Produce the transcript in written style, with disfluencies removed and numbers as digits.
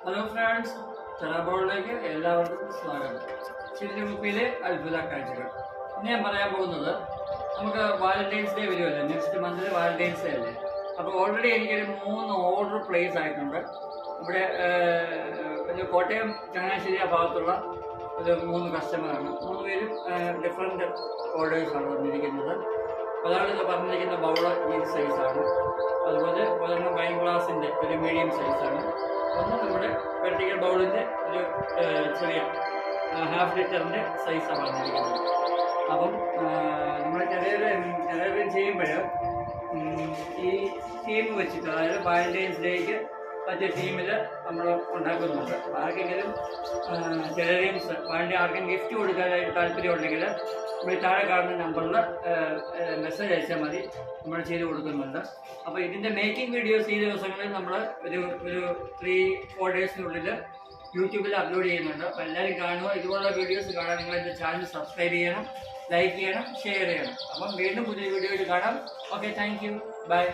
Hello friends, ചറാബോളിലേക്ക് എല്ലാവർക്കും സ്വാഗതം. ചില്ലുകുപ്പിയിലെ അത്ഭുത കാഴ്ചകൾ. ഇന്ന് ഞാൻ പറയാൻ പോകുന്നത്, നമുക്ക് വാലന്റൈൻസ് ഡേ വരുമല്ലേ, നെക്സ്റ്റ് മന്തിൽ വാലന്റൈൻസ് ഡേ അല്ലേ. അപ്പോൾ ഓൾറെഡി എനിക്കൊരു 3 ഓർഡർ പ്ലേസ് ആയിട്ടുണ്ട്. ഇവിടെ ഒരു കോട്ടയം ചങ്ങനാശ്ശേരി ആ ഭാഗത്തുള്ള ഒരു 3 കസ്റ്റമറാണ്. 3 പേരും ഡിഫറെൻറ്റ് ഓർഡേഴ്സാണ് വന്നിരിക്കുന്നത്. ഒരാൾ പറഞ്ഞിരിക്കുന്ന ബൗള് ഈ സൈസാണ്, അതുപോലെ ഒരെണ്ണം വൈൻ ഗ്ലാസിൻ്റെ ഒരു മീഡിയം സൈസാണ്, ഒന്ന് നമ്മുടെ വെർട്ടിക്കൽ ബൗളിൻ്റെ ഒരു ചെറിയ ഹാഫ് ലിറ്ററിൻ്റെ സൈസാണ് പറഞ്ഞിരിക്കുന്നത്. അപ്പം നമ്മൾ ചിലർ ചെയ്യുമ്പോൾ ഈ തീം വെച്ചിട്ട്, അതായത് വാലന്റൈൻസ് ഡേക്ക് പറ്റിയ തീമിൽ നമ്മൾ ഉണ്ടാക്കുന്നുണ്ട്. ആർക്കെങ്കിലും ജ്വല്ലറീസ് വേണ്ടി ആർക്കും ഗിഫ്റ്റ് കൊടുക്കാനായിട്ട് താല്പര്യമുണ്ടെങ്കിൽ നമ്മൾ താഴെ കാണുന്ന നമ്പറിൽ മെസ്സേജ് അയച്ചാൽ മതി, നമ്മൾ ചെയ്ത് കൊടുക്കുന്നുണ്ട്. അപ്പോൾ ഇതിൻ്റെ മേക്കിംഗ് വീഡിയോസ് ഈ ദിവസങ്ങളിൽ നമ്മൾ ഒരു 3-4 ഡേയ്സിനുള്ളിൽ യൂട്യൂബിൽ അപ്ലോഡ് ചെയ്യുന്നുണ്ട്. അപ്പോൾ എല്ലാവരും കാണുക. ഇതുപോലുള്ള വീഡിയോസ് കാണാൻ നിങ്ങൾ എൻ്റെ ചാനൽ സബ്സ്ക്രൈബ് ചെയ്യണം, ലൈക്ക് ചെയ്യണം, ഷെയർ ചെയ്യണം. അപ്പം വീണ്ടും പുതിയ വീഡിയോയിൽ കാണാം. Okay, thank you, by.